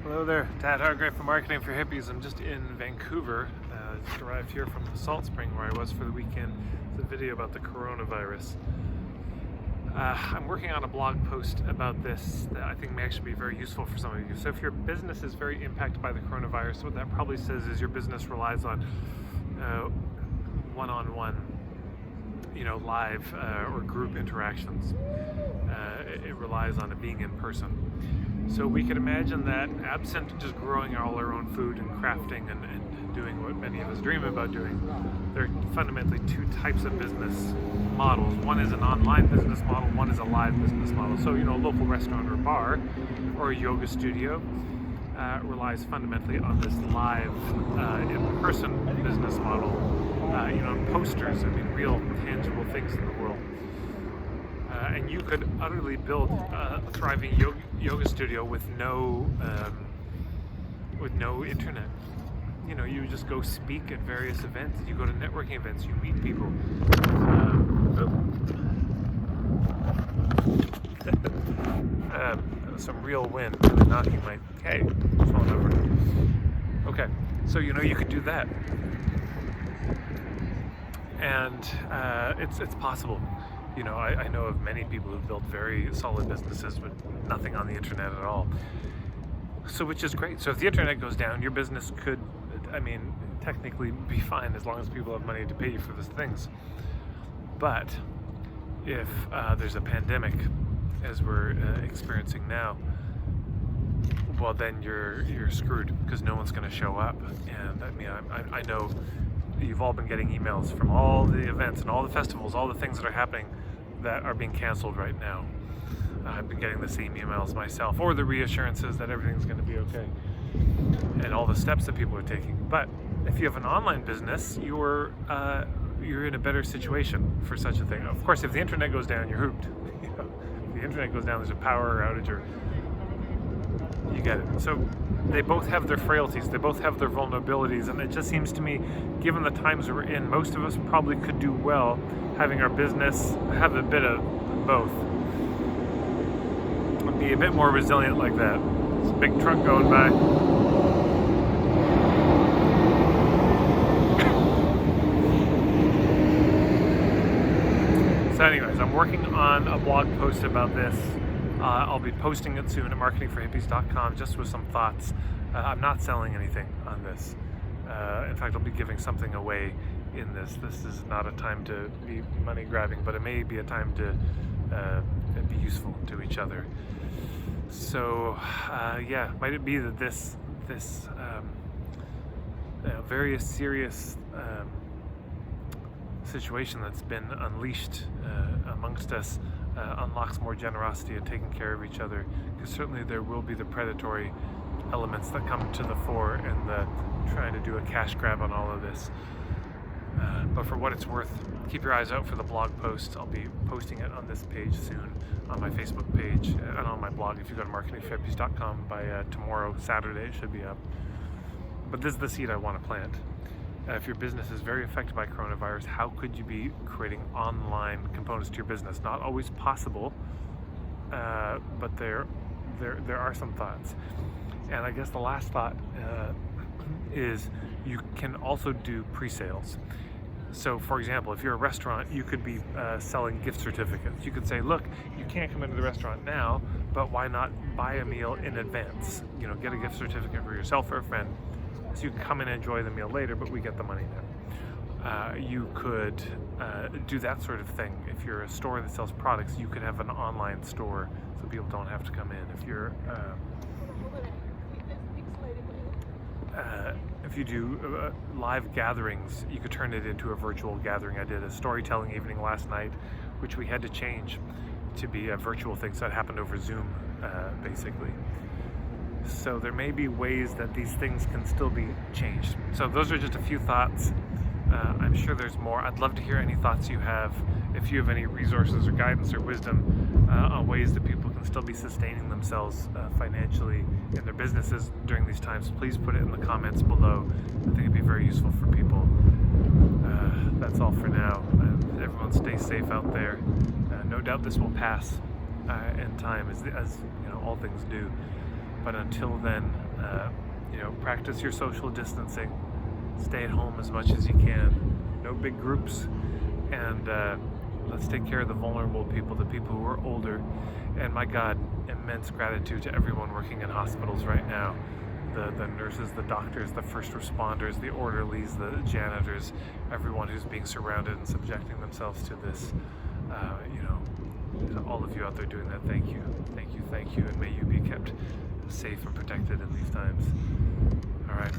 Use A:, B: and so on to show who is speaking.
A: Hello there, Tad Hargrave from Marketing for Hippies. I'm just in Vancouver. Just arrived here from Salt Spring where I was for the weekend. It's a video about the coronavirus. I'm working on a blog post about this that I think may actually be very useful for some of you. So if your business is very impacted by the coronavirus, what that probably says is your business relies on one-on-one, live or group interactions. It relies on it being in person. So we could imagine that absent just growing all our own food and crafting and doing what many of us dream about doing, there are fundamentally two types of business models. One is an online business model, one is a live business model. So, a local restaurant or bar or a yoga studio relies fundamentally on this live, in-person business model. Posters, real tangible things in the world. And you could utterly build a thriving yoga studio with no internet. You just go speak at various events. You go to networking events. You meet people. Some real wind knocking my phone over. Okay, so you could do that, and it's possible. I know of many people who've built very solid businesses with nothing on the internet at all. So, which is great. So if the internet goes down, your business could, technically be fine as long as people have money to pay you for those things. But if there's a pandemic, as we're experiencing now, well, then you're screwed because no one's going to show up. And I know you've all been getting emails from all the events and all the festivals, all the things that are happening that are being canceled right now. I've been getting the same emails myself, or the reassurances that everything's going to be okay, and all the steps that people are taking. But if you have an online business, you're in a better situation for such a thing. Of course, if the internet goes down, you're hooped. If the internet goes down, there's a power outage, or you get it. So they both have their frailties, they both have their vulnerabilities, and it just seems to me, given the times we're in, most of us probably could do well having our business have a bit of both. Be a bit more resilient like that. There's a big truck going by. So anyways, I'm working on a blog post about this. I'll be posting it soon at marketingforhippies.com just with some thoughts. I'm not selling anything on this. In fact, I'll be giving something away in this. This is not a time to be money grabbing, but it may be a time to be useful to each other. So, might it be that this very serious situation that's been unleashed amongst us unlocks more generosity and taking care of each other, because certainly there will be the predatory elements that come to the fore and the trying to do a cash grab on all of this. But for what it's worth, keep your eyes out for the blog post. I'll be posting it on this page soon, on my Facebook page, and on my blog. If you go to marketingforhippies.com by tomorrow, Saturday, it should be up. But this is the seed I want to plant. If your business is very affected by coronavirus, how could you be creating online components to your business? Not always possible, but there are some thoughts. And I guess the last thought is you can also do pre-sales. So, for example, if you're a restaurant, you could be selling gift certificates. You could say, look, you can't come into the restaurant now, but why not buy a meal in advance? Get a gift certificate for yourself or a friend, so you can come in and enjoy the meal later, but we get the money now. You could do that sort of thing. If you're a store that sells products, you could have an online store so people don't have to come in. If you do live gatherings, you could turn it into a virtual gathering. I did a storytelling evening last night, which we had to change to be a virtual thing, so it happened over Zoom, basically. So there may be ways that these things can still be changed. So those are just a few thoughts. I'm sure there's more. I'd love to hear any thoughts you have. If you have any resources or guidance or wisdom on ways that people can still be sustaining themselves financially in their businesses during these times, please put it in the comments below. I think it'd be very useful for people. That's all for now. Everyone stay safe out there. No doubt this will pass in time, as all things do. But until then, Practice your social distancing. Stay at home as much as you can. No big groups. And let's take care of the vulnerable people, the people who are older. And my God, immense gratitude to everyone working in hospitals right now. The nurses, the doctors, the first responders, the orderlies, the janitors, everyone who's being surrounded and subjecting themselves to this. All of you out there doing that, thank you, thank you, thank you, and may you be kept safe and protected in these times. All right.